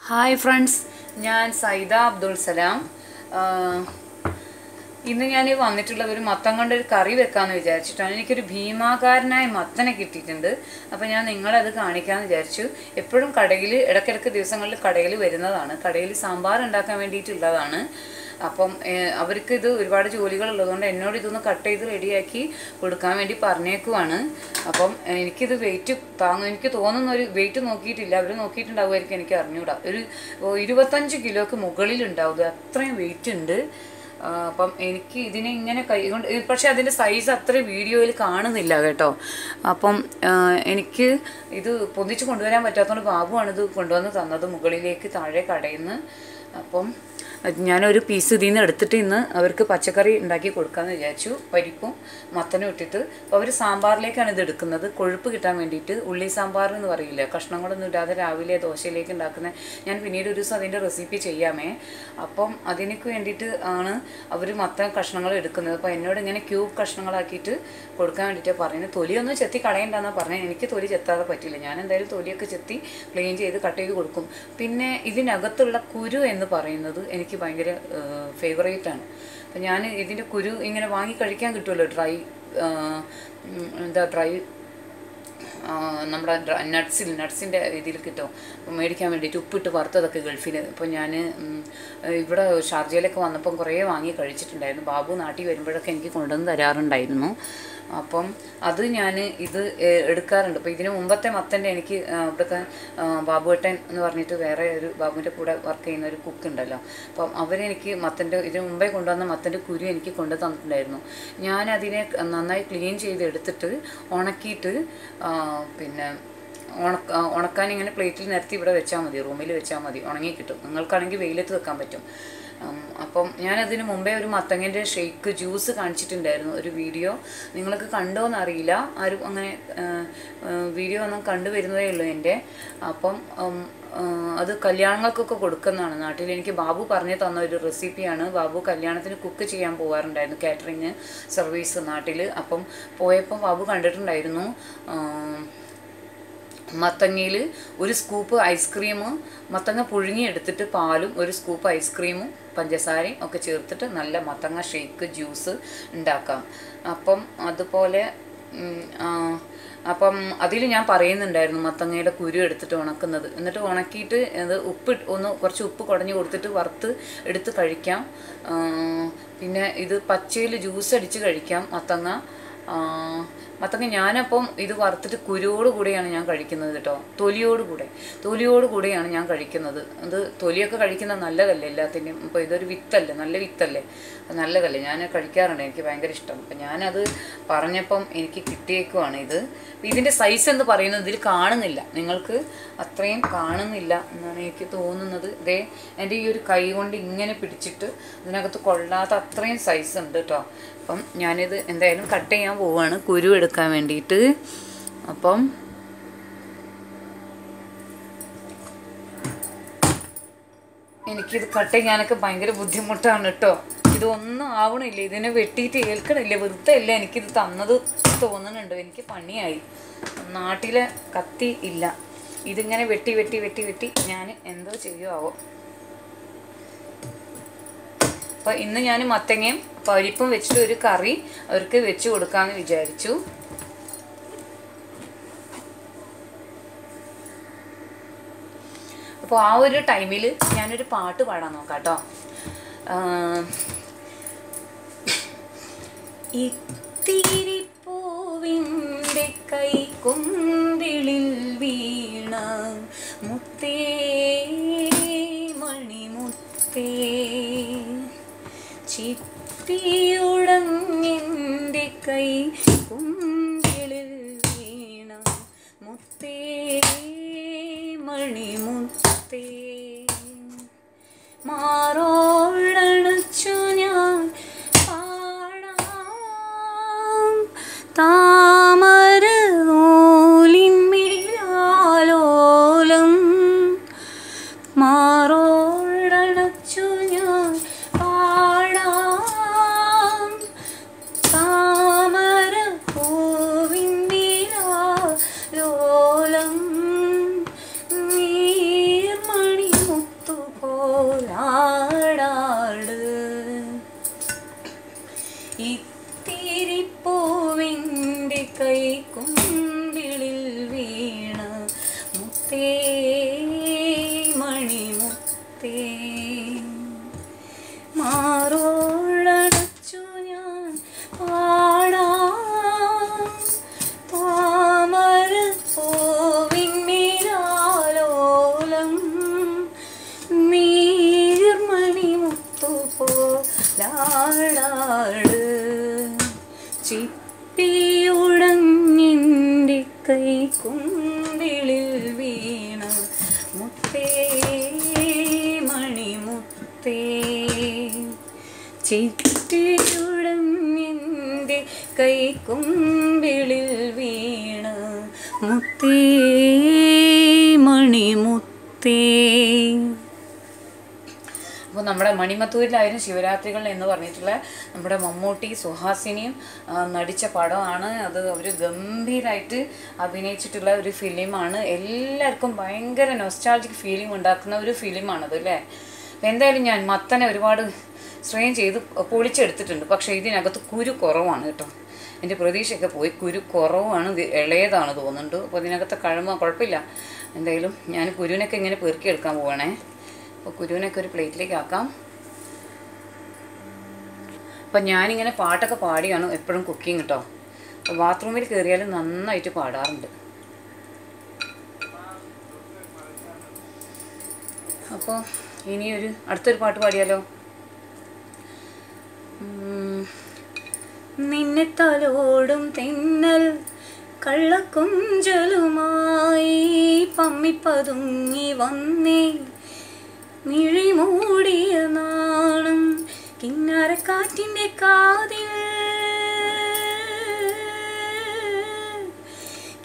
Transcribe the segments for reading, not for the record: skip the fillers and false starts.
Hi friends, ഞാൻ സൈദ അബ്ദുൾ സലാം. ഇന്ന് ഞാൻ വന്നിട്ടുള്ളത് ഒരു മത്തം കൊണ്ടൊരു കറി വെക്കാമെന്ന് വിചാരിച്ചിട്ടാണ്. എനിക്കൊരു ഭീമാകാരനായ മത്തനെ കിട്ടിയിട്ടുണ്ട്. അപ്പോൾ ഞാൻ നിങ്ങളത് കാണിക്കാമെന്ന് വിചാരിച്ചു. എപ്പോഴും കടയിൽ ഇടയ്ക്കിടയ്ക്ക് ദിവസങ്ങളിൽ കടയിൽ വരുന്നതാണ്. കടയിൽ സാമ്പാർ ഉണ്ടാക്കാൻ വേണ്ടിയിട്ടുള്ളതാണ്. അപ്പം അവർക്ക് ഇത് ഒരുപാട് ജോലികളുള്ളതുകൊണ്ട് എന്നോട് ഇതൊന്ന് കട്ട് ചെയ്ത് റെഡിയാക്കി കൊടുക്കാൻ വേണ്ടി പറഞ്ഞേക്കുവാണ്. അപ്പം എനിക്കിത് വെയിറ്റ് താങ്ങും, എനിക്ക് തോന്നുന്ന ഒരു വെയിറ്റ് നോക്കിയിട്ടില്ല, അവർ നോക്കിയിട്ടുണ്ടാവുമായിരിക്കും, എനിക്ക് അറിഞ്ഞൂടാ. ഒരു 25 കിലോക്ക് മുകളിലുണ്ടാവും, അത്രയും വെയിറ്റ് ഉണ്ട്. അപ്പം എനിക്ക് ഇതിനെ ഇങ്ങനെ കൈ കൊണ്ട്, പക്ഷെ അതിൻ്റെ സൈസ് അത്ര വീഡിയോയിൽ കാണുന്നില്ല കേട്ടോ. അപ്പം എനിക്ക് ഇത് പൊന്തിച്ച് കൊണ്ടുവരാൻ പറ്റാത്തതുകൊണ്ട് ബാബുവാണ് ഇത് കൊണ്ടുവന്ന് തന്നത് മുകളിലേക്ക് താഴെ കടയിൽ നിന്ന്. അപ്പം ഞാനൊരു പീസ് ഇതിൽ നിന്ന് എടുത്തിട്ട് ഇന്ന് അവർക്ക് പച്ചക്കറി ഉണ്ടാക്കി കൊടുക്കാമെന്ന് വിചാരിച്ചു, പരിപ്പും മത്തനും ഇട്ടിട്ട്. അപ്പോൾ അവർ സാമ്പാറിലേക്കാണ് ഇത് എടുക്കുന്നത്, കൊഴുപ്പ് കിട്ടാൻ വേണ്ടിയിട്ട്. ഉള്ളി സാമ്പാർ എന്ന് പറയില്ല, കഷ്ണങ്ങളൊന്നും ഇടാതെ രാവിലെ ദോശയിലേക്ക് ഉണ്ടാക്കുന്ന. ഞാൻ പിന്നീട് ഒരു ദിവസം അതിൻ്റെ റെസിപ്പി ചെയ്യാമേ. അപ്പം അതിനൊക്കെ വേണ്ടിയിട്ട് ആണ് അവർ മത്തൻ കഷ്ണങ്ങൾ എടുക്കുന്നത്. അപ്പോൾ എന്നോട് ഇങ്ങനെ ക്യൂബ് കഷ്ണങ്ങളാക്കിയിട്ട് കൊടുക്കാൻ വേണ്ടിയിട്ടാണ് പറയുന്നത്. തൊലിയൊന്നും ചെത്തി കളയണ്ടെന്നാണ് പറഞ്ഞത്. എനിക്ക് തൊലി ചെത്താതെ പറ്റില്ല. ഞാൻ എന്തായാലും തൊലിയൊക്കെ ചെത്തി ക്ലീൻ ചെയ്ത് കട്ട് ചെയ്ത് കൊടുക്കും. പിന്നെ ഇതിനകത്തുള്ള കുരു എന്ന് പറയുന്നത് എനിക്ക് ഭയങ്കര ഫേവറേറ്റാണ്. അപ്പം ഞാൻ ഇതിൻ്റെ കുരു ഇങ്ങനെ വാങ്ങി കഴിക്കാൻ കിട്ടുമല്ലോ, ഡ്രൈ നമ്മുടെ നട്ട്സിൻ്റെ രീതിയിൽ കിട്ടും, മേടിക്കാൻ വേണ്ടിയിട്ട് ഉപ്പിട്ട് വറുത്തതൊക്കെ ഗൾഫിൽ. അപ്പോൾ ഞാൻ ഇവിടെ ഷാർജയിലൊക്കെ വന്നപ്പം കുറേ വാങ്ങി കഴിച്ചിട്ടുണ്ടായിരുന്നു. ബാബു നാട്ടിൽ വരുമ്പോഴൊക്കെ എനിക്ക് കൊണ്ടുവന്ന് തരാറുണ്ടായിരുന്നു. അപ്പം അത് ഞാൻ ഇത് എടുക്കാറുണ്ട്. അപ്പോൾ ഇതിന് മുമ്പത്തെ മത്തൻ്റെ എനിക്ക് ഇവിടുത്തെ ബാബുവേട്ടൻ എന്ന് പറഞ്ഞിട്ട് വേറെ ഒരു ബാബുവിൻ്റെ കൂടെ വർക്ക് ചെയ്യുന്ന ഒരു കുക്ക് ഉണ്ടല്ലോ, അപ്പം അവരെനിക്ക് മത്തൻ്റെ ഇതിന് മുമ്പേ കൊണ്ടുവന്ന മത്തൻ്റെ കുരു എനിക്ക് കൊണ്ടു തന്നിട്ടുണ്ടായിരുന്നു. ഞാനതിനെ നന്നായി ക്ലീൻ ചെയ്ത് എടുത്തിട്ട് ഉണക്കിയിട്ട് പിന്നെ ഉണക്കാൻ ഇങ്ങനെ പ്ലേറ്റിൽ നിരത്തി ഇവിടെ വെച്ചാൽ മതി, റൂമിൽ വെച്ചാൽ മതി, ഉണങ്ങി കിട്ടും. നിങ്ങൾക്കാണെങ്കിൽ വെയിലത്ത് വെക്കാൻ പറ്റും. അപ്പം ഞാനതിന് മുമ്പേ ഒരു മത്തങ്ങൻ്റെ ഷേക്ക് ജ്യൂസ് കാണിച്ചിട്ടുണ്ടായിരുന്നു, ഒരു വീഡിയോ. നിങ്ങൾക്ക് കണ്ടോയെന്ന് അറിയില്ല, ആരും അങ്ങനെ വീഡിയോ ഒന്നും കണ്ടുവരുന്നതേ ഉള്ളൂ എൻ്റെ. അപ്പം അത് കല്യാണങ്ങൾക്കൊക്കെ കൊടുക്കുന്നതാണ് നാട്ടിൽ. എനിക്ക് ബാബു പറഞ്ഞു തന്ന ഒരു റെസിപ്പിയാണ്. ബാബു കല്യാണത്തിന് കുക്ക് ചെയ്യാൻ പോകാറുണ്ടായിരുന്നു, കാറ്ററിങ് സർവീസ് നാട്ടിൽ. അപ്പം പോയപ്പം ബാബു കണ്ടിട്ടുണ്ടായിരുന്നു മത്തങ്ങയിൽ ഒരു സ്കൂപ്പ് ഐസ്ക്രീമും, മത്തങ്ങ പുഴുങ്ങിയെടുത്തിട്ട് പാലും ഒരു സ്കൂപ്പ് ഐസ്ക്രീമും പഞ്ചസാരയും ഒക്കെ ചേർത്തിട്ട് നല്ല മത്തങ്ങ ഷേക്ക് ജ്യൂസ് ഉണ്ടാക്കാം. അപ്പം അതുപോലെ അപ്പം അതിൽ ഞാൻ പറയുന്നുണ്ടായിരുന്നു മത്തങ്ങയുടെ കുരു എടുത്തിട്ട് ഉണക്കുന്നത്. എന്നിട്ട് ഉണക്കിയിട്ട് അത് കുറച്ച് ഉപ്പ് കുടഞ്ഞ് കൊടുത്തിട്ട് വറുത്ത് എടുത്ത് കഴിക്കാം. പിന്നെ ഇത് പച്ചയിൽ ജ്യൂസ് അടിച്ച് കഴിക്കാം മത്തങ്ങ. ഞാനപ്പം ഇത് വറുത്തിട്ട് കുരുവോടുകൂടെയാണ് ഞാൻ കഴിക്കുന്നത് കേട്ടോ, തൊലിയോടുകൂടെയാണ് ഞാൻ കഴിക്കുന്നത്. അത് തൊലിയൊക്കെ കഴിക്കുന്നത് നല്ലതല്ലേ എല്ലാത്തിൻ്റെയും. അപ്പോൾ ഇതൊരു വിത്തല്ലേ, നല്ല വിത്തല്ലേ, നല്ലതല്ലേ, ഞാൻ കഴിക്കാറുണ്ട്, എനിക്ക് ഭയങ്കര ഇഷ്ടം. അപ്പം ഞാനത് പറഞ്ഞപ്പം എനിക്ക് കിട്ടിയേക്കുവാണ് ഇത്. ഇതിൻ്റെ സൈസ് എന്ന് പറയുന്നത് ഇതിൽ കാണുന്നില്ല, നിങ്ങൾക്ക് അത്രയും കാണുന്നില്ല എന്നാണ് എനിക്ക് തോന്നുന്നത്. ഇതേ എൻ്റെ ഈ ഒരു കൈ കൊണ്ട് ഇങ്ങനെ പിടിച്ചിട്ട് ഇതിനകത്ത് കൊള്ളാത്ത അത്രയും സൈസ് ഉണ്ട് കേട്ടോ. അപ്പം ഞാനിത് എന്തായാലും കട്ട് ചെയ്യാൻ പോവുകയാണ് കുരു എടുക്കാൻ വേണ്ടിയിട്ട്. അപ്പം എനിക്കിത് കട്ട് ചെയ്യാനൊക്കെ ഭയങ്കര ബുദ്ധിമുട്ടാണ് കേട്ടോ. ഇതൊന്നും ആവണില്ല, ഇതിനെ വെട്ടിയിട്ട് ഏൽക്കണില്ല, വെറുതെ അല്ല എനിക്കിത് തന്നത് തോന്നുന്നുണ്ട്. എനിക്ക് പണിയായി, നാട്ടിലെ കത്തി ഇല്ല. ഇതിങ്ങനെ വെട്ടി ഞാൻ എന്തോ ചെയ്യുമാവോ. അപ്പോൾ ഇന്ന് ഞാൻ മത്തങ്ങയും പരിപ്പും വെച്ചിട്ട് ഒരു കറി അവർക്ക് വെച്ച് കൊടുക്കാമെന്ന് വിചാരിച്ചു. അപ്പോൾ ആ ഒരു ടൈമിൽ ഞാനൊരു പാട്ട് പാടാൻ നോക്കാം കേട്ടോ. ഇത്തിരി പൂവിൻ്റെ കൈക്കുമ്പിളിൽ വീണ മുത്തേ മണിമുത്തേ, ചിപ്പിയുടഞ്ഞെൻ്റെ കൈ കുമ്പിളിൽ വീണ മുത്തേ മണിമുത്തേ, മാറോടണച്ചു ഞാൻ പാടാം താമര നൂലിന്മേലോലം, മാറോടണച്ചു ഞാൻ പാടാം താമര പൂവിന്മേലോലം, നീർമണിമുത്തേ ആടാട് ചിപ്പിയുടഞ്ഞെൻ്റെ കൈക്കുമ്പിളിൽ വീണ മുത്തേ മണിമുത്തേ ചിപ്പിയുടഞ്ഞെൻ്റെ കൈക്കുമ്പിളിൽ വീണ മുത്തേ മണിമുത്തേ. അപ്പോൾ നമ്മുടെ മണിമത്തൂരിലായിരുന്നു ശിവരാത്രികൾ എന്ന് പറഞ്ഞിട്ടുള്ള നമ്മുടെ മമ്മൂട്ടി സുഹാസിനിയും നടിച്ച പടമാണ് അത്. അവർ ഗംഭീരമായിട്ട് അഭിനയിച്ചിട്ടുള്ള ഒരു ഫിലിമാണ്. എല്ലാവർക്കും ഭയങ്കര നൊസ്റ്റാൾജിക് ഫീലിംഗ് ഉണ്ടാക്കുന്ന ഒരു ഫിലിമാണത് അല്ലേ. അപ്പോൾ എന്തായാലും ഞാൻ മത്തനെ ഒരുപാട് സ്ട്രെയിൻ ചെയ്ത് പൊളിച്ചെടുത്തിട്ടുണ്ട്. പക്ഷേ ഇതിനകത്ത് കുരു കുറവാണ് കേട്ടോ. എൻ്റെ പ്രതീക്ഷയൊക്കെ പോയി. കുരു കുറവാണ്, ഇത് ഇളയതാണ് തോന്നുന്നുണ്ട്. അപ്പോൾ ഇതിനകത്ത് കഴമ്പ കുഴപ്പമില്ല. എന്തായാലും ഞാൻ കുരുവിനൊക്കെ ഇങ്ങനെ പെറുക്കിയെടുക്കാൻ പോവുകയാണേ. അപ്പോൾ കുരുവിനൊക്കെ ഒരു പ്ലേറ്റിലേക്ക് ആക്കാം. അപ്പം ഞാനിങ്ങനെ പാട്ടൊക്കെ പാടിയാണ് എപ്പോഴും കുക്കിങ് കേട്ടോ. അപ്പോൾ ബാത്റൂമിൽ കയറിയാലും നന്നായിട്ട് പാടാറുണ്ട്. അപ്പോൾ ഇനി അടുത്തൊരു പാട്ട് പാടിയാലോ. നിന്നെ തലോടും തെന്നൽ കള്ളക്കൊഞ്ചലുമായി പമ്മിപ്പതുങ്ങി വന്നേ മിഴി മൂടിയ നാണം കിന്നാരക്കാറ്റിൻ്റെ കാതിൽ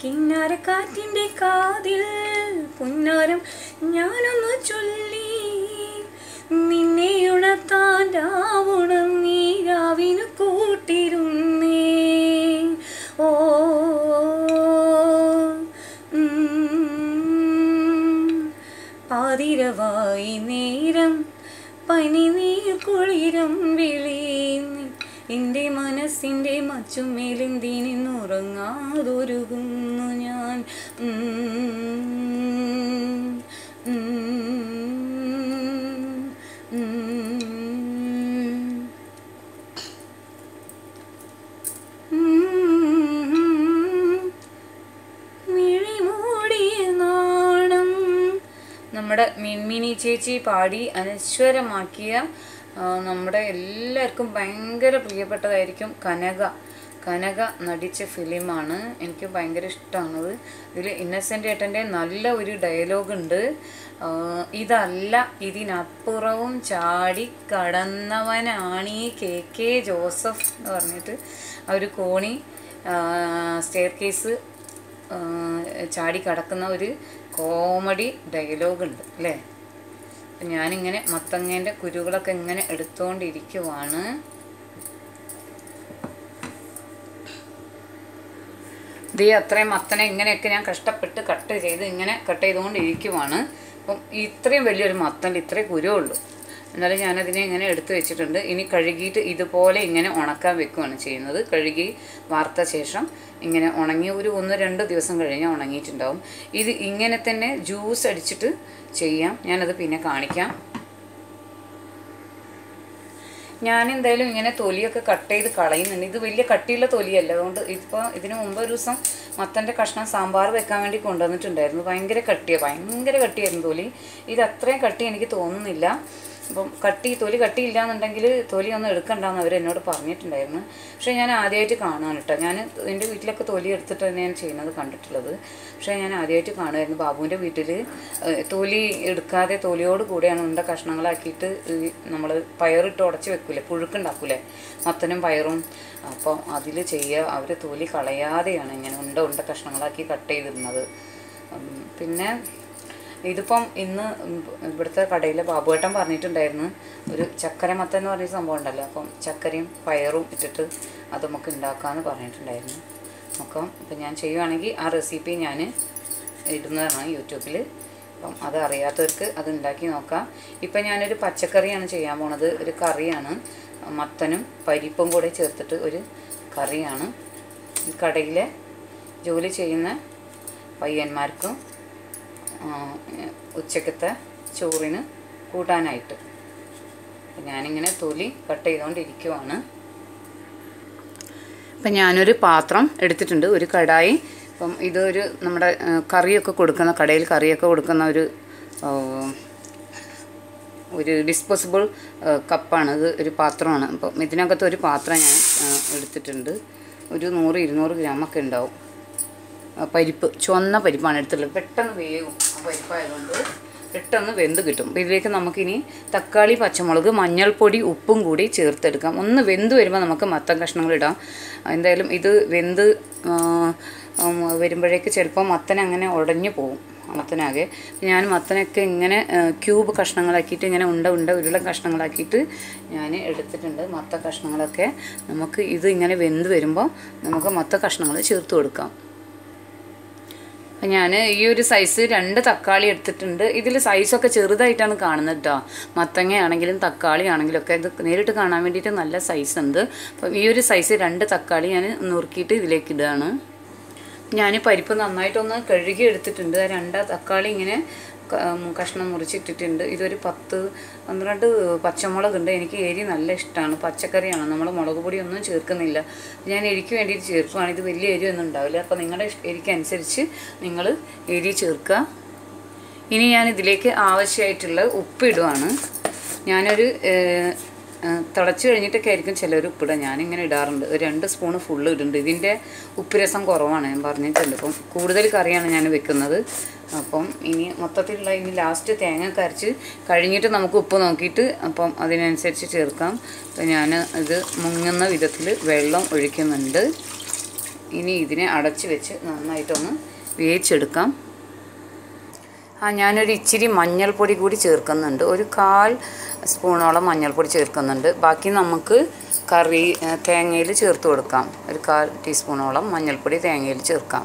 കിന്നാരക്കാറ്റിൻ്റെ കാതിൽ പുന്നാരം ഞാനൊന്ന് ചൊല്ലി നിന്നെ ഉണർത്താൻ രാവുണർന്നീ രാവിനു കൂട്ടിരുന്നേ. ഓ പാതിരവായി നേരം പനി നീർ കുളിരം വിളീന്ന് എൻ്റെ മനസ്സിൻ്റെ മച്ചുമേലെന്തിനുറങ്ങാതൊരുകുന്നു ഞാൻ. നമ്മുടെ മിൻമിനി ചേച്ചി പാടി അനശ്വരമാക്കിയ നമ്മുടെ എല്ലാവർക്കും ഭയങ്കര പ്രിയപ്പെട്ടതായിരിക്കും കനക നടിച്ച ഫിലിമാണ്. എനിക്ക് ഭയങ്കര ഇഷ്ടമാണത്. ഇതിൽ ഇന്നസെൻ്റ് ഏട്ടൻ്റെ നല്ല ഒരു ഡയലോഗുണ്ട്. ഇതല്ല ഇതിനപ്പുറവും ചാടി കടന്നവനാണ് ഈ KK ജോസഫ് എന്ന് പറഞ്ഞിട്ട് ആ ഒരു കോണി സ്റ്റെയർ കേസ് ചാടി കടക്കുന്ന ഒരു കോമഡി ഡയലോഗുണ്ട് അല്ലേ. അപ്പം ഞാനിങ്ങനെ മത്തങ്ങേൻ്റെ കുരുകളൊക്കെ ഇങ്ങനെ എടുത്തുകൊണ്ടിരിക്കുവാണ്. ഇത് അത്രയും മത്തനെ ഇങ്ങനെയൊക്കെ ഞാൻ കഷ്ടപ്പെട്ട് കട്ട് ചെയ്തുകൊണ്ടിരിക്കുവാണ്. അപ്പം ഇത്രയും വലിയൊരു മത്തൻ്റെ ഇത്രയും കുരുവുള്ളൂ. എന്നാലും ഞാനതിനെ ഇങ്ങനെ എടുത്തു വെച്ചിട്ടുണ്ട്. ഇനി കഴുകിയിട്ട് ഇതുപോലെ ഇങ്ങനെ ഉണക്കാൻ വെക്കുകയാണ് ചെയ്യുന്നത്. കഴുകി വാർത്ത ശേഷം ഇങ്ങനെ ഉണങ്ങി ഒരു 1-2 ദിവസം കഴിഞ്ഞാൽ ഉണങ്ങിയിട്ടുണ്ടാവും. ഇത് ഇങ്ങനെ തന്നെ ജ്യൂസ് അടിച്ചിട്ട് ചെയ്യാം. ഞാനത് പിന്നെ കാണിക്കാം. ഞാനെന്തായാലും ഇങ്ങനെ തൊലിയൊക്കെ കട്ട് ചെയ്ത് കളയുന്നുണ്ട്. ഇത് വലിയ കട്ടിയുള്ള തൊലിയല്ല. അതുകൊണ്ട് ഇപ്പോൾ ഇതിന് മുമ്പ് ഒരു ദിവസം മത്തൻ്റെ കഷ്ണം സാമ്പാർ വെക്കാൻ വേണ്ടി കൊണ്ടുവന്നിട്ടുണ്ടായിരുന്നു. ഭയങ്കര കട്ടിയായിരുന്നു തൊലി. ഇത് അത്രയും കട്ടി എനിക്ക് തോന്നുന്നില്ല. അപ്പം തൊലി കട്ടിയില്ല എന്നുണ്ടെങ്കിൽ തൊലി ഒന്നും എടുക്കണ്ടെന്ന് അവരെന്നോട് പറഞ്ഞിട്ടുണ്ടായിരുന്നു. പക്ഷേ ഞാൻ ആദ്യമായിട്ട് കാണാൻ കേട്ടോ. ഞാൻ എൻ്റെ വീട്ടിലൊക്കെ തൊലി എടുത്തിട്ട് തന്നെ ഞാൻ ചെയ്യുന്നത് കണ്ടിട്ടുള്ളത്. പക്ഷേ ഞാൻ ആദ്യമായിട്ട് കാണുമായിരുന്നു. ബാബുവിൻ്റെ വീട്ടിൽ തൊലി എടുക്കാതെ തൊലിയോട് കൂടെയാണ് ഉണ്ട കഷ്ണങ്ങളാക്കിയിട്ട് നമ്മൾ പയറിട്ട് ഉടച്ച് വെക്കൂലേ, പുഴുക്കുണ്ടാക്കൂലേ, മത്തനും പയറും. അപ്പം അതിൽ ചെയ്യുക. അവർ തൊലി കളയാതെയാണ് ഇങ്ങനെ ഉണ്ട കഷ്ണങ്ങളാക്കി കട്ട് ചെയ്തിരുന്നത്. പിന്നെ ഇതിപ്പം ഇന്ന് ഇവിടുത്തെ കടയിൽ ബാബുവേട്ടൻ പറഞ്ഞിട്ടുണ്ടായിരുന്നു ഒരു ചക്കര മത്തൻ എന്ന് പറഞ്ഞ സംഭവം ഉണ്ടല്ലോ. അപ്പം ചക്കരയും പയറും ഇട്ടിട്ട് അത് നമുക്ക് ഉണ്ടാക്കാമെന്ന് പറഞ്ഞിട്ടുണ്ടായിരുന്നു. അപ്പം ഞാൻ ചെയ്യുവാണെങ്കിൽ ആ റെസിപ്പി ഞാൻ ഇടുന്നതാണ് യൂട്യൂബിൽ. അപ്പം അത് അറിയാത്തവർക്ക് അത് ഉണ്ടാക്കി നോക്കാം. ഇപ്പം ഞാനൊരു പച്ചക്കറിയാണ് ചെയ്യാൻ പോണത്. ഒരു കറിയാണ്, മത്തനും പരിപ്പും കൂടെ ചേർത്തിട്ട് ഒരു കറിയാണ്. കടയിലെ ജോലി ചെയ്യുന്ന പയ്യന്മാർക്കും ഉച്ചക്കത്തെ ചോറിന് കൂട്ടാനായിട്ട്. ഞാനിങ്ങനെ തൊലി കട്ട് ചെയ്തുകൊണ്ടിരിക്കുവാണ്. അപ്പം ഞാനൊരു പാത്രം എടുത്തിട്ടുണ്ട്, ഒരു കടായി. അപ്പം ഇതൊരു നമ്മുടെ കറിയൊക്കെ കൊടുക്കുന്ന കടയിൽ കറിയൊക്കെ കൊടുക്കുന്ന ഒരു ഒരു ഡിസ്പോസിബിൾ കപ്പാണ്, ഇത് ഒരു പാത്രമാണ്. അപ്പം ഇതിനകത്ത് ഒരു പാത്രം ഞാൻ എടുത്തിട്ടുണ്ട്. ഒരു 100-200 ഗ്രാമൊക്കെ ഉണ്ടാവും. പരിപ്പ്, ചുവന്ന പരിപ്പാണ് എടുത്തിട്ടുള്ളത്. പെട്ടെന്ന് വേവും ആ പരിപ്പായതുകൊണ്ട് പെട്ടെന്ന് വെന്ത് കിട്ടും. അപ്പോൾ ഇതിലേക്ക് നമുക്കിനി തക്കാളി, പച്ചമുളക്, മഞ്ഞൾപ്പൊടി, ഉപ്പും കൂടി ചേർത്തെടുക്കാം. ഒന്ന് വെന്ത് വരുമ്പോൾ നമുക്ക് മത്തൻ കഷ്ണങ്ങൾ ഇടാം. എന്തായാലും ഇത് വെന്ത് വരുമ്പോഴേക്ക് ചിലപ്പോൾ മത്തൻ അങ്ങനെ ഉടഞ്ഞു പോകും, മത്തനാകെ. ഞാൻ മത്തനൊക്കെ ഇങ്ങനെ ക്യൂബ് കഷ്ണങ്ങളാക്കിയിട്ട് ഇങ്ങനെ ഉരുളൻ കഷ്ണങ്ങളാക്കിയിട്ട് ഞാൻ എടുത്തിട്ടുണ്ട്. മത്ത കഷ്ണങ്ങളൊക്കെ നമുക്ക് ഇത് ഇങ്ങനെ വെന്ത് വരുമ്പോൾ നമുക്ക് മത്ത കഷ്ണങ്ങൾ ചേർത്ത് കൊടുക്കാം. ഞാൻ ഈ ഒരു സൈസ് 2 തക്കാളി എടുത്തിട്ടുണ്ട്. ഇതിൽ സൈസൊക്കെ ചെറുതായിട്ടാണ് കാണുന്നത് കേട്ടോ. മത്തങ്ങ ആണെങ്കിലും തക്കാളി ആണെങ്കിലും ഒക്കെ ഇത് നേരിട്ട് കാണാൻ വേണ്ടിയിട്ട് നല്ല സൈസ് ഉണ്ട്. അപ്പം ഈ ഒരു സൈസ് 2 തക്കാളി ഞാൻ നുറുക്കിയിട്ട് ഇതിലേക്ക് ഇടുകയാണ്. ഞാൻ പരിപ്പ് നന്നായിട്ടൊന്ന് കഴുകി എടുത്തിട്ടുണ്ട്. 2 തക്കാളി ഇങ്ങനെ കഷ്ണം മുറിച്ചിട്ടിട്ടുണ്ട്. ഇതൊരു 10-12 പച്ചമുളക് ഉണ്ട്. എനിക്ക് എരി നല്ല ഇഷ്ടമാണ്. പച്ചക്കറിയാണ്, നമ്മൾ മുളക് പൊടിയൊന്നും ചേർക്കുന്നില്ല. ഞാൻ എരിക്ക് വേണ്ടിയിട്ട് ചേർക്കുകയാണ്. ഇത് വലിയ എരിയൊന്നും ഉണ്ടാവില്ല. അപ്പോൾ നിങ്ങളുടെ എരിക്കനുസരിച്ച് നിങ്ങൾ എരി ചേർക്കുക. ഇനി ഞാൻ ഇതിലേക്ക് ആവശ്യമായിട്ടുള്ള ഉപ്പിടുവാണ്. ഞാനൊരു തിളച്ച് കഴിഞ്ഞിട്ടൊക്കെ ആയിരിക്കും ചിലർ ഉപ്പിടുക. ഞാനിങ്ങനെ ഇടാറുണ്ട്. 2 സ്പൂണ് ഫുള്ള് ഇടുന്നുണ്ട്. ഇതിൻ്റെ ഉപ്പ് രസം കുറവാണ്, ഞാൻ പറഞ്ഞിട്ടുണ്ട്. അപ്പം കൂടുതൽ കറിയാണ് ഞാൻ വെക്കുന്നത്. അപ്പം ഇനി മൊത്തത്തിലുള്ള ഇനി ലാസ്റ്റ് തേങ്ങ അരച്ച് കഴിഞ്ഞിട്ട് നമുക്ക് ഉപ്പ് നോക്കിയിട്ട് അപ്പം അതിനനുസരിച്ച് ചേർക്കാം. അപ്പം ഞാൻ ഇത് മുങ്ങുന്ന വിധത്തിൽ വെള്ളം ഒഴിക്കുന്നുണ്ട്. ഇനി ഇതിനെ അടച്ച് വെച്ച് നന്നായിട്ടൊന്ന് വേവിച്ചെടുക്കാം. ഞാനൊരു ഇച്ചിരി മഞ്ഞൾപ്പൊടി കൂടി ചേർക്കുന്നുണ്ട്. ഒരു 1/4 സ്പൂണോളം മഞ്ഞൾപ്പൊടി ചേർക്കുന്നുണ്ട്. ബാക്കി നമുക്ക് തേങ്ങയിൽ ചേർത്ത് കൊടുക്കാം. ഒരു 1/4 ടീസ്പൂണോളം മഞ്ഞൾപ്പൊടി തേങ്ങയിൽ ചേർക്കാം.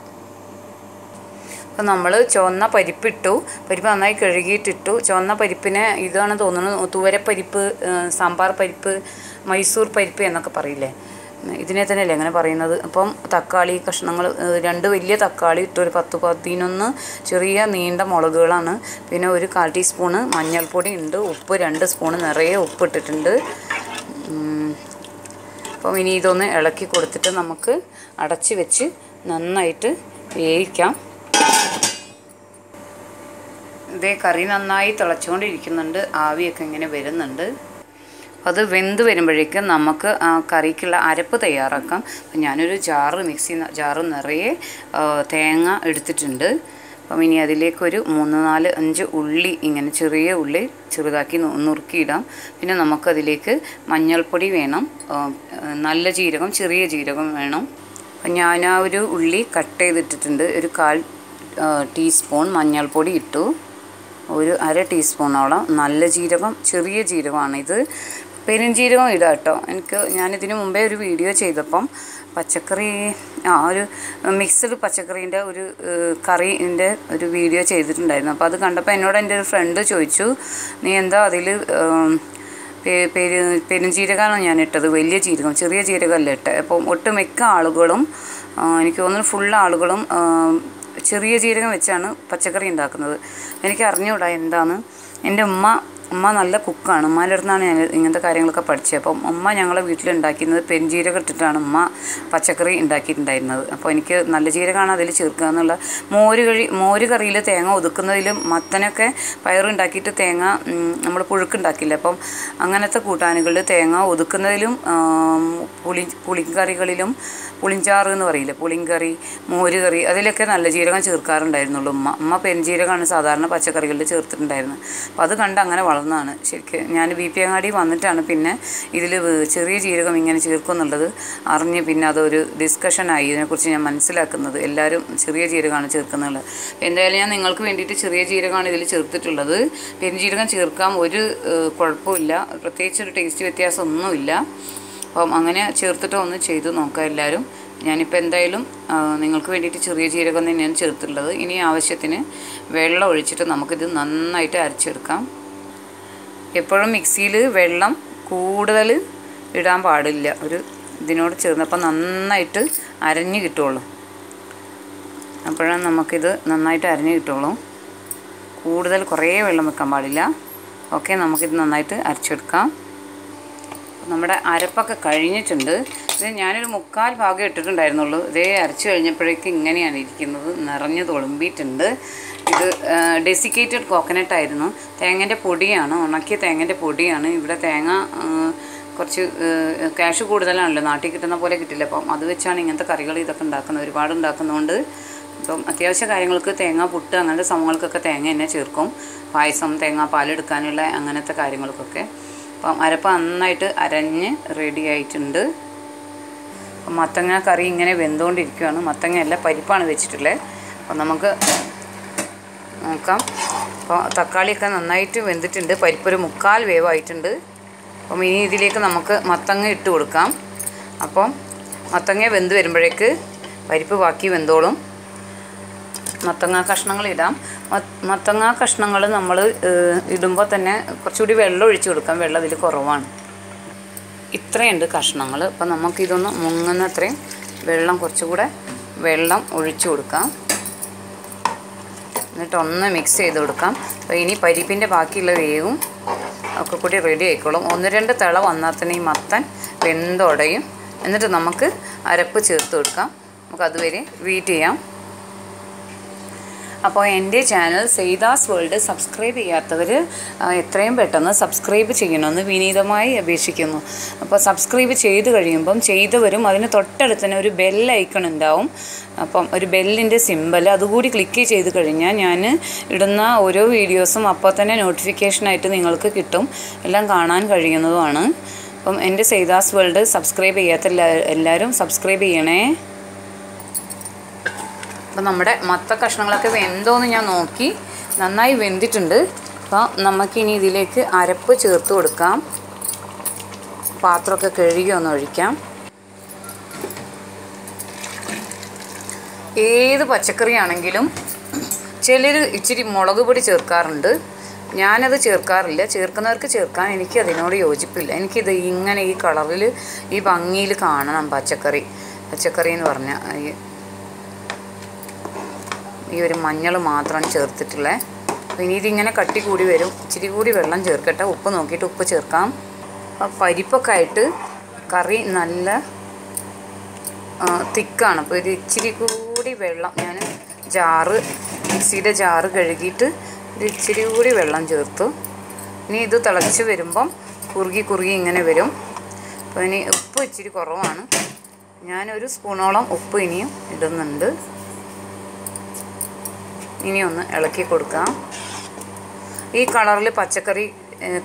അപ്പം നമ്മൾ ചുവന്ന പരിപ്പിട്ടു. പരിപ്പ് നന്നായി കഴുകിയിട്ടിട്ടു. ചുവന്ന പരിപ്പിനെ ഇതാണ് തോന്നുന്നു തുവരപ്പരിപ്പ്, സാമ്പാർ പരിപ്പ്, മൈസൂർ പരിപ്പ് എന്നൊക്കെ പറയില്ലേ, ഇതിനെ തന്നെയല്ലേ അങ്ങനെ പറയുന്നത്. അപ്പം തക്കാളി കഷ്ണങ്ങൾ 2 വലിയ തക്കാളി ഇട്ട് ഒരു 10-11 ചെറിയ നീണ്ട മുളകുകളാണ്. പിന്നെ ഒരു 1/4 ടീസ്പൂണ് മഞ്ഞൾപ്പൊടി ഉണ്ട്. ഉപ്പ് 2 സ്പൂണ് നിറയെ ഉപ്പ് ഇട്ടിട്ടുണ്ട്. അപ്പം ഇനി ഇതൊന്ന് ഇളക്കി കൊടുത്തിട്ട് നമുക്ക് അടച്ച് വെച്ച് നന്നായിട്ട് വേവിക്കാം. ഇതേ കറി നന്നായി തിളച്ചുകൊണ്ടിരിക്കുന്നുണ്ട്. ആവിയൊക്കെ ഇങ്ങനെ വരുന്നുണ്ട്. അത് വെന്ത് വരുമ്പോഴേക്കും നമുക്ക് ആ കറിക്കുള്ള അരപ്പ് തയ്യാറാക്കാം. അപ്പം ഞാനൊരു മിക്സി ജാറ് നിറയെ തേങ്ങ എടുത്തിട്ടുണ്ട്. അപ്പം ഇനി അതിലേക്കൊരു 3-4-5 ഉള്ളി, ഇങ്ങനെ ചെറിയ ഉള്ളി ചെറുതാക്കി നുറുക്കിയിടാം. പിന്നെ നമുക്കതിലേക്ക് മഞ്ഞൾപ്പൊടി വേണം, നല്ല ജീരകം, ചെറിയ ജീരകം വേണം. അപ്പം ഞാൻ ആ ഒരു ഉള്ളി കട്ട് ചെയ്തിട്ടിട്ടുണ്ട്. ഒരു 1/4 ടീസ്പൂൺ മഞ്ഞൾപ്പൊടി ഇട്ടു. ഒരു 1/2 ടീസ്പൂണോളം നല്ല ജീരകം, ചെറിയ ജീരകമാണ് ഇത്. പെരുംജീരകം ഇടാം കേട്ടോ. ഞാനിതിന് മുമ്പേ ഒരു വീഡിയോ ചെയ്തപ്പം പച്ചക്കറി ഒരു മിക്സ്ഡ് പച്ചക്കറീൻ്റെ ഒരു കറീൻ്റെ ഒരു വീഡിയോ ചെയ്തിട്ടുണ്ടായിരുന്നു. അപ്പോൾ അത് കണ്ടപ്പോൾ എന്നോട് എൻ്റെ ഒരു ഫ്രണ്ട് ചോദിച്ചു, നീ എന്താ അതിൽ പെരുംജീരകമാണ് ഞാൻ ഇട്ടത്, വലിയ ജീരകം, ചെറിയ ജീരകമല്ല ഇട്ടത്. അപ്പം ഒട്ടുമിക്ക ആളുകളും, എനിക്ക് തോന്നുന്നു ഫുൾ ആളുകളും ചെറിയ ജീരകം വെച്ചാണ് പച്ചക്കറി ഉണ്ടാക്കുന്നത്. എനിക്ക് അറിഞ്ഞുകൂടാ എന്താണ്. എൻ്റെ ഉമ്മ നല്ല കുക്കാണ്. ഉമ്മാൻ്റെ അടുത്താണ് ഞാൻ ഇങ്ങനത്തെ കാര്യങ്ങളൊക്കെ പഠിച്ചത്. അപ്പം ഉമ്മ ഞങ്ങളെ വീട്ടിലുണ്ടാക്കുന്നത് പെരുംജീരകം ഇട്ടിട്ടാണ് ഉമ്മ പച്ചക്കറി ഉണ്ടാക്കിയിട്ടുണ്ടായിരുന്നത്. അപ്പോൾ എനിക്ക് നല്ല ജീരകമാണ് അതിൽ ചേർക്കുക എന്നുള്ള. മോര് കറിയിൽ തേങ്ങ ഒതുക്കുന്നതിലും മത്തനൊക്കെ പയറുണ്ടാക്കിയിട്ട് തേങ്ങ നമ്മൾ പുഴുക്കുണ്ടാക്കില്ല. അപ്പം അങ്ങനത്തെ കൂട്ടാനുകളിൽ തേങ്ങ ഒതുക്കുന്നതിലും പുളിക്കറികളിലും, പുളിഞ്ചാറ് എന്ന് പറയില്ല, പുളിങ്കറി, മോര് കറി, അതിലൊക്കെ നല്ല ജീരകം ചേർക്കാറുണ്ടായിരുന്നുള്ളൂ ഉമ്മ പെരുംജീരകമാണ് സാധാരണ പച്ചക്കറികളിൽ ചേർത്തിട്ടുണ്ടായിരുന്നത്. അപ്പോൾ അത് കണ്ട് അങ്ങനെ വളർന്നതാണ്. ശരിക്കും ഞാൻ BP അങ്ങാടി വന്നിട്ടാണ് പിന്നെ ഇതിൽ ചെറിയ ജീരകം ഇങ്ങനെ ചേർക്കുമെന്നുള്ളത് അറിഞ്ഞ് പിന്നെ അതൊരു ഡിസ്കഷനായി. ഇതിനെക്കുറിച്ച് ഞാൻ മനസ്സിലാക്കുന്നത് എല്ലാവരും ചെറിയ ജീരകമാണ് ചേർക്കുന്നത്. എന്തായാലും ഞാൻ നിങ്ങൾക്ക് വേണ്ടിയിട്ട് ചെറിയ ജീരകമാണ് ഇതിൽ ചേർത്തിട്ടുള്ളത്. പെരുംജീരകം ചേർക്കാം, ഒരു കുഴപ്പമില്ല, പ്രത്യേകിച്ച് ഒരു ടേസ്റ്റ് വ്യത്യാസമൊന്നുമില്ല. അപ്പം അങ്ങനെ ചേർത്തിട്ട് ഒന്ന് ചെയ്ത് നോക്കാം എല്ലാവരും. ഞാനിപ്പോൾ എന്തായാലും നിങ്ങൾക്ക് വേണ്ടിയിട്ട് ചെറിയ ജീരകം തന്നെയാണ് ചേർത്തിട്ടുള്ളത്. ഇനി ആവശ്യത്തിന് വെള്ളം ഒഴിച്ചിട്ട് നമുക്കിത് നന്നായിട്ട് അരച്ചെടുക്കാം. എപ്പോഴും മിക്സിയിൽ വെള്ളം കൂടുതൽ ഇടാൻ പാടില്ല. ഒരു ഇതിനോട് ചേർന്നപ്പോൾ നന്നായിട്ട് അരഞ്ഞ് കിട്ടുള്ളൂ. അപ്പോഴാണ് നമുക്കിത് നന്നായിട്ട് അരഞ്ഞ് കിട്ടുള്ളൂ. കൂടുതൽ കുറേ വെള്ളം വെക്കാൻ പാടില്ല. ഓക്കെ, നമുക്കിത് നന്നായിട്ട് അരച്ചെടുക്കാം. നമ്മുടെ അരപ്പൊക്കെ കഴിഞ്ഞിട്ടുണ്ട്. ഇത് ഞാനൊരു 3/4 ഭാഗം ഇട്ടിട്ടുണ്ടായിരുന്നുള്ളൂ. ഇതേ അരച്ച് കഴിഞ്ഞപ്പോഴേക്കും ഇങ്ങനെയാണ് ഇരിക്കുന്നത്, നിറഞ്ഞ് തുളുമ്പിയിട്ടുണ്ട്. ഇത് ഡെസിക്കേറ്റഡ് കോക്കനട്ട് ആയിരുന്നു. തേങ്ങൻ്റെ പൊടിയാണ്, ഉണക്കിയ തേങ്ങൻ്റെ പൊടിയാണ്. ഇവിടെ തേങ്ങ കുറച്ച് ക്യാഷ് കൂടുതലാണല്ലോ, നാട്ടിൽ കിട്ടുന്ന പോലെ കിട്ടില്ല. അപ്പം അത് വെച്ചാണ് ഇങ്ങനത്തെ കറികൾ ഇതൊക്കെ ഉണ്ടാക്കുന്നത്. ഒരുപാട് ഉണ്ടാക്കുന്നതുകൊണ്ട് ഇപ്പം അത്യാവശ്യ കാര്യങ്ങൾക്ക് തേങ്ങ, പുട്ട് അങ്ങനത്തെ സംഭവങ്ങൾക്കൊക്കെ തേങ്ങ തന്നെ ചേർക്കും. പായസം, തേങ്ങ പാലെടുക്കാനുള്ള അങ്ങനത്തെ കാര്യങ്ങൾക്കൊക്കെ. അപ്പം അരപ്പ് നന്നായിട്ട് അരഞ്ഞ് റെഡി ആയിട്ടുണ്ട്. അപ്പം മത്തങ്ങ കറി ഇങ്ങനെ വെന്തുകൊണ്ടിരിക്കുകയാണ്. മത്തങ്ങയല്ല, പരിപ്പാണ് വെച്ചിട്ടുള്ളത്. അപ്പം നമുക്ക് നോക്കാം. അപ്പോൾ തക്കാളിയൊക്കെ നന്നായിട്ട് വെന്തിട്ടുണ്ട്. പരിപ്പൊരു 1/4 വേവായിട്ടുണ്ട്. അപ്പം ഇനി ഇതിലേക്ക് നമുക്ക് മത്തങ്ങ ഇട്ട് കൊടുക്കാം. അപ്പം മത്തങ്ങ വെന്ത് വരുമ്പോഴേക്ക് പരിപ്പ് ബാക്കി വെന്തോളും. മത്തങ്ങ കഷ്ണങ്ങൾ ഇടാം. മത്തങ്ങ കഷ്ണങ്ങൾ നമ്മൾ ഇടുമ്പോൾ തന്നെ കുറച്ചുകൂടി വെള്ളം ഒഴിച്ച് കൊടുക്കാം. വെള്ളം ഇതിൽ കുറവാണ്. ഇത്രയുണ്ട് കഷ്ണങ്ങൾ. അപ്പം നമുക്കിതൊന്ന് മുങ്ങുന്നത്രയും വെള്ളം, കുറച്ചുകൂടെ വെള്ളം ഒഴിച്ച് കൊടുക്കാം. എന്നിട്ടൊന്ന് മിക്സ് ചെയ്ത് കൊടുക്കാം. അപ്പോൾ ഇനി പരിപ്പിൻ്റെ ബാക്കിയുള്ള വേവും ഒക്കെ കൂടി റെഡി ആയിക്കോളും. 1-2 തിള വന്നാൽ തന്നെ ഈ മത്തൻ വെന്തുടയും. എന്നിട്ട് നമുക്ക് അരപ്പ് ചേർത്ത് കൊടുക്കാം. നമുക്കതുവരെ വെയിറ്റ് ചെയ്യാം. അപ്പോൾ എൻ്റെ ചാനൽ സെയ്താസ് വേൾഡ് സബ്സ്ക്രൈബ് ചെയ്യാത്തവർ എത്രയും പെട്ടെന്ന് സബ്സ്ക്രൈബ് ചെയ്യണമെന്ന് വിനീതമായി അപേക്ഷിക്കുന്നു. അപ്പോൾ സബ്സ്ക്രൈബ് ചെയ്ത് കഴിയുമ്പം ചെയ്തവരും അതിന് തൊട്ടടുത്ത് തന്നെ ഒരു ബെൽ ഐക്കൺ ഉണ്ടാവും. അപ്പം ഒരു ബെല്ലിൻ്റെ സിമ്പൽ അതുകൂടി ക്ലിക്ക് ചെയ്ത് കഴിഞ്ഞാൽ ഞാൻ ഇടുന്ന ഓരോ വീഡിയോസും അപ്പോൾ തന്നെ നോട്ടിഫിക്കേഷനായിട്ട് നിങ്ങൾക്ക് കിട്ടും. എല്ലാം കാണാൻ കഴിയുന്നതുമാണ്. അപ്പം എൻ്റെ സെയ്താസ് വേൾഡ് സബ്സ്ക്രൈബ് ചെയ്യാത്ത എല്ലാവരും സബ്സ്ക്രൈബ് ചെയ്യണേ. അപ്പം നമ്മുടെ മത്ത കഷ്ണങ്ങളൊക്കെ വെന്തോന്ന് ഞാൻ നോക്കി, നന്നായി വെന്തിട്ടുണ്ട്. അപ്പോൾ നമുക്കിനി ഇതിലേക്ക് അരപ്പ് ചേർത്ത് കൊടുക്കാം. പാത്രമൊക്കെ കഴുകി ഒന്ന് ഒഴിക്കാം. ഏത് പച്ചക്കറിയാണെങ്കിലും ചിലർ ഇച്ചിരി മുളക് പൊടി ചേർക്കാറുണ്ട്. ഞാനത് ചേർക്കാറില്ല. ചേർക്കുന്നവർക്ക് ചേർക്കാൻ, എനിക്ക് അതിനോട് യോജിപ്പില്ല. എനിക്കിത് ഇങ്ങനെ ഈ കളറിൽ, ഈ ഭംഗിയിൽ കാണണം പച്ചക്കറി എന്ന് പറഞ്ഞാൽ. ഈ ഒരു മഞ്ഞൾ മാത്രമാണ് ചേർത്തിട്ടുള്ളത്. അപ്പോൾ ഇനി ഇതിങ്ങനെ കട്ടി കൂടി വരും. ഇച്ചിരി കൂടി വെള്ളം ചേർക്കട്ടെ. ഉപ്പ് നോക്കിയിട്ട് ഉപ്പ് ചേർക്കാം. അപ്പോൾ പരിപ്പൊക്കെ ആയിട്ട് കറി നല്ല തിക്കാണ്. അപ്പോൾ ഇത് ഇച്ചിരി കൂടി വെള്ളം, ഞാൻ മിക്സിയുടെ ജാറ് കഴുകിയിട്ട് ഒരു ഇച്ചിരി കൂടി വെള്ളം ചേർത്തു. ഇനി ഇത് തിളച്ച് വരുമ്പം കുറുകി ഇങ്ങനെ വരും. അപ്പോൾ ഇനി ഉപ്പ് ഇച്ചിരി കുറവാണ്. ഞാനൊരു സ്പൂണോളം ഉപ്പ് ഇനിയും ഇടുന്നുണ്ട്. ഇനി ഒന്ന് ഇളക്കി കൊടുക്കാം. ഈ കളറിൽ പച്ചക്കറി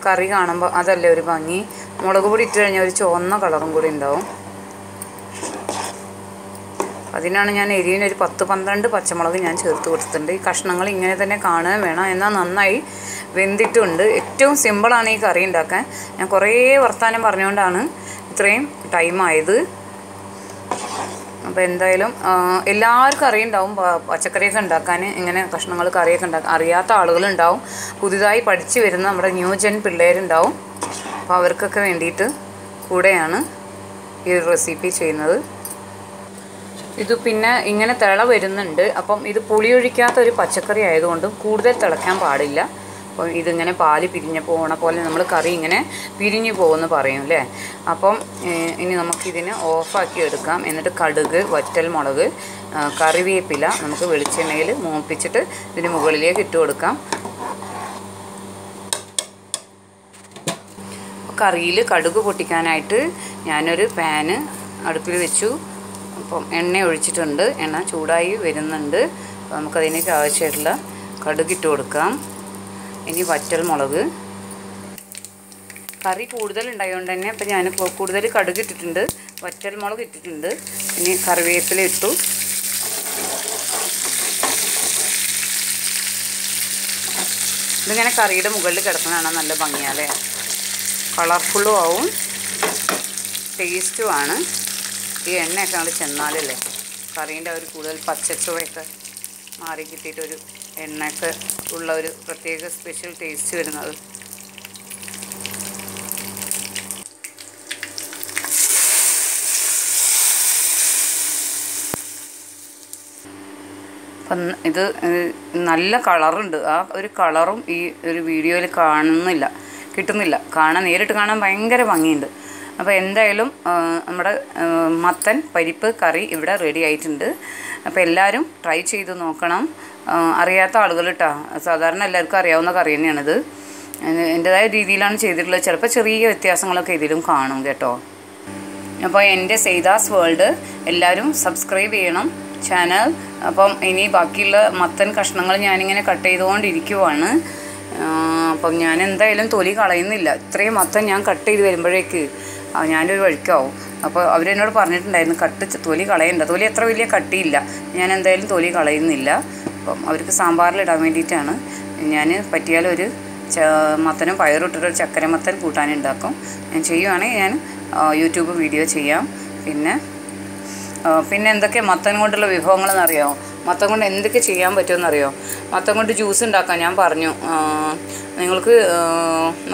കറി കാണുമ്പോൾ അതല്ലേ ഒരു ഭംഗി. മുളക് പൊടി ഇട്ട് കഴിഞ്ഞാൽ ഒരു ചുവന്ന കളറും കൂടി ഉണ്ടാവും. അതിനാണ് ഞാൻ എരിവിനൊരു 10-12 പച്ചമുളക് ഞാൻ ചേർത്ത് കൊടുത്തിട്ടുണ്ട്. ഈ കഷ്ണങ്ങൾ ഇങ്ങനെ തന്നെ കാണുക വേണം. എന്നാൽ നന്നായി വെന്തിട്ടുണ്ട്. ഏറ്റവും സിമ്പിളാണ് ഈ കറി ഉണ്ടാക്കാൻ. ഞാൻ കുറേ വർത്താനം പറഞ്ഞുകൊണ്ടാണ് ഇത്രയും ടൈമായത്. അപ്പോൾ എന്തായാലും എല്ലാവർക്കും അറിയുണ്ടാവും പച്ചക്കറിയൊക്കെ ഉണ്ടാക്കാൻ, ഇങ്ങനെ കഷ്ണങ്ങൾ കറിയൊക്കെ ഉണ്ടാക്കാൻ അറിയാത്ത ആളുകളുണ്ടാവും. പുതുതായി പഠിച്ചു വരുന്ന നമ്മുടെ ന്യൂജൻ പിള്ളേരുണ്ടാവും. അപ്പോൾ അവർക്കൊക്കെ വേണ്ടിയിട്ട് കൂടെയാണ് ഈ റെസിപ്പി ചെയ്യുന്നത്. ഇത് പിന്നെ ഇങ്ങനെ തിള വരുന്നുണ്ട്. അപ്പം ഇത് പുളിയൊഴിക്കാത്ത ഒരു പച്ചക്കറി ആയതുകൊണ്ടും കൂടുതൽ തിളയ്ക്കാൻ പാടില്ല. അപ്പോൾ ഇതിങ്ങനെ പാല് പിരിഞ്ഞ് പോകണ പോലെ നമ്മൾ കറി ഇങ്ങനെ പിരിഞ്ഞു പോകുമെന്ന് പറയും അല്ലേ. അപ്പം ഇനി നമുക്കിതിനെ ഓഫാക്കി എടുക്കാം. എന്നിട്ട് കടുക്, വറ്റൽമുളക്, കറിവേപ്പില നമുക്ക് വെളിച്ചെണ്ണയിൽ മൂപ്പിച്ചിട്ട് ഇതിന് മുകളിലേക്ക് ഇട്ട് കൊടുക്കാം. കറിയിൽ കടുക് പൊട്ടിക്കാനായിട്ട് ഞാനൊരു പാന് അടുപ്പിൽ വെച്ചു. അപ്പം എണ്ണ ഒഴിച്ചിട്ടുണ്ട്. എണ്ണ ചൂടായി വരുന്നുണ്ട്. അപ്പോൾ നമുക്കതിനേക്ക് ആവശ്യമായിട്ടുള്ള കടുകിട്ട് കൊടുക്കാം. ഇനി വറ്റൽമുളക്. കറി കൂടുതൽ ഉണ്ടായതുകൊണ്ട് തന്നെ ഇപ്പം ഞാൻ കൂടുതൽ കടുക് ഇട്ടിട്ടുണ്ട്, വറ്റൽമുളക് ഇട്ടിട്ടുണ്ട്. ഇനി കറിവേപ്പില ഇട്ടു. ഇതിങ്ങനെ കറിയുടെ മുകളിൽ കിടക്കുന്നതാണ് നല്ല ഭംഗിയാലേ. കളർഫുള്ളും ആവും, ടേസ്റ്റുമാണ്. ഈ എണ്ണയൊക്കെ നമ്മൾ ചെന്നാലല്ലേ കറീൻ്റെ ഒരു കൂടുതൽ പച്ചച്ചുവയൊക്കെ മാറി കിട്ടിയിട്ടൊരു എണ്ണയൊക്കെ ഉള്ള ഒരു പ്രത്യേക സ്പെഷ്യൽ ടേസ്റ്റ് വരുന്നത്. അപ്പം ഇത് നല്ല കളറുണ്ട്. ആ ഒരു കളറും ഈ ഒരു വീഡിയോയിൽ കിട്ടുന്നില്ല. നേരിട്ട് കാണാൻ ഭയങ്കര ഭംഗിയുണ്ട്. അപ്പോൾ എന്തായാലും നമ്മുടെ മത്തൻ പരിപ്പ് കറി ഇവിടെ റെഡി ആയിട്ടുണ്ട്. അപ്പോൾ എല്ലാവരും ട്രൈ ചെയ്ത് നോക്കണം. അറിയാത്ത ആളുകൾ കേട്ടോ. സാധാരണ എല്ലാവർക്കും അറിയാവുന്ന കറി തന്നെയാണിത്. എൻ്റെതായ രീതിയിലാണ് ചെയ്തിട്ടുള്ളത്. ചിലപ്പോൾ ചെറിയ വ്യത്യാസങ്ങളൊക്കെ ഇതിലും കാണും കേട്ടോ. അപ്പോൾ എൻ്റെ സെയ്താസ് വേൾഡ് എല്ലാവരും സബ്സ്ക്രൈബ് ചെയ്യണം ചാനൽ. അപ്പം ഇനി ബാക്കിയുള്ള മത്തൻ കഷ്ണങ്ങൾ ഞാനിങ്ങനെ കട്ട് ചെയ്തുകൊണ്ടിരിക്കുവാണ്. അപ്പം ഞാൻ എന്തായാലും തൊലി കളയുന്നില്ല. ഇത്രയും മത്തൻ ഞാൻ കട്ട് ചെയ്ത് വരുമ്പോഴേക്ക് ഞാനൊരു വഴിക്കാവും. അപ്പോൾ അവരെന്നോട് പറഞ്ഞിട്ടുണ്ടായിരുന്നു തൊലി കളയണ്ട. തൊലി അത്ര വലിയ കട്ടിയില്ല. ഞാൻ എന്തായാലും തൊലി കളയുന്നില്ല. അപ്പം അവർക്ക് സാമ്പാറിലിടാൻ വേണ്ടിയിട്ടാണ്. ഞാൻ പറ്റിയാലൊരു മത്തനും പയറും ഇട്ടിട്ടൊരു ചക്കര മത്തൻ കൂട്ടാനുണ്ടാക്കും. ഞാൻ ചെയ്യുവാണെങ്കിൽ ഞാൻ യൂട്യൂബ് വീഡിയോ ചെയ്യാം. പിന്നെ എന്തൊക്കെ മത്തൻ കൊണ്ടുള്ള വിഭവങ്ങളെന്നറിയാമോ? മത്തൻ കൊണ്ട് എന്തൊക്കെ ചെയ്യാൻ പറ്റുമെന്നറിയോ? മത്തൻ കൊണ്ട് ജ്യൂസ് ഉണ്ടാക്കാം. ഞാൻ പറഞ്ഞു നിങ്ങൾക്ക്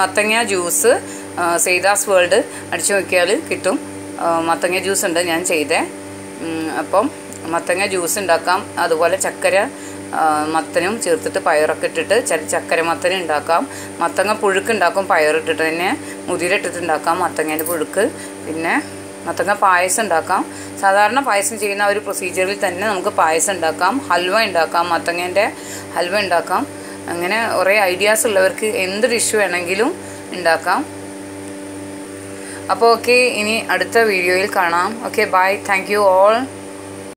മത്തങ്ങ ജ്യൂസ് സെയ്താസ് വേൾഡ് അടിച്ചു നോക്കിയാൽ കിട്ടും. മത്തങ്ങ ജ്യൂസ് ഉണ്ട് ഞാൻ ചെയ്തേ. അപ്പം മത്തങ്ങ ജ്യൂസ് ഉണ്ടാക്കാം. അതുപോലെ ചക്കര മത്തനും ചേർത്തിട്ട് പയറൊക്കെ ഇട്ടിട്ട് ചക്കര മത്തനും ഉണ്ടാക്കാം. മത്തങ്ങ പുഴുക്ക് ഉണ്ടാക്കും. പയറിട്ടിട്ട് തന്നെ മുതിരിട്ടിട്ട് ഉണ്ടാക്കാം മത്തങ്ങേൻ്റെ പുഴുക്ക്. പിന്നെ മത്തങ്ങ പായസം ഉണ്ടാക്കാം. സാധാരണ പായസം ചെയ്യുന്ന ഒരു പ്രൊസീജിയറിൽ തന്നെ നമുക്ക് പായസം ഉണ്ടാക്കാം. ഹൽവ ഉണ്ടാക്കാം. മത്തങ്ങേൻ്റെ ഹൽവ ഉണ്ടാക്കാം. അങ്ങനെ കുറേ ഐഡിയാസ് ഉള്ളവർക്ക് എന്ത് ഡിഷ് വേണമെങ്കിലും ഉണ്ടാക്കാം. അപ്പോൾ ഓക്കെ, ഇനി അടുത്ത വീഡിയോയിൽ കാണാം. Okay, bye. Thank you all.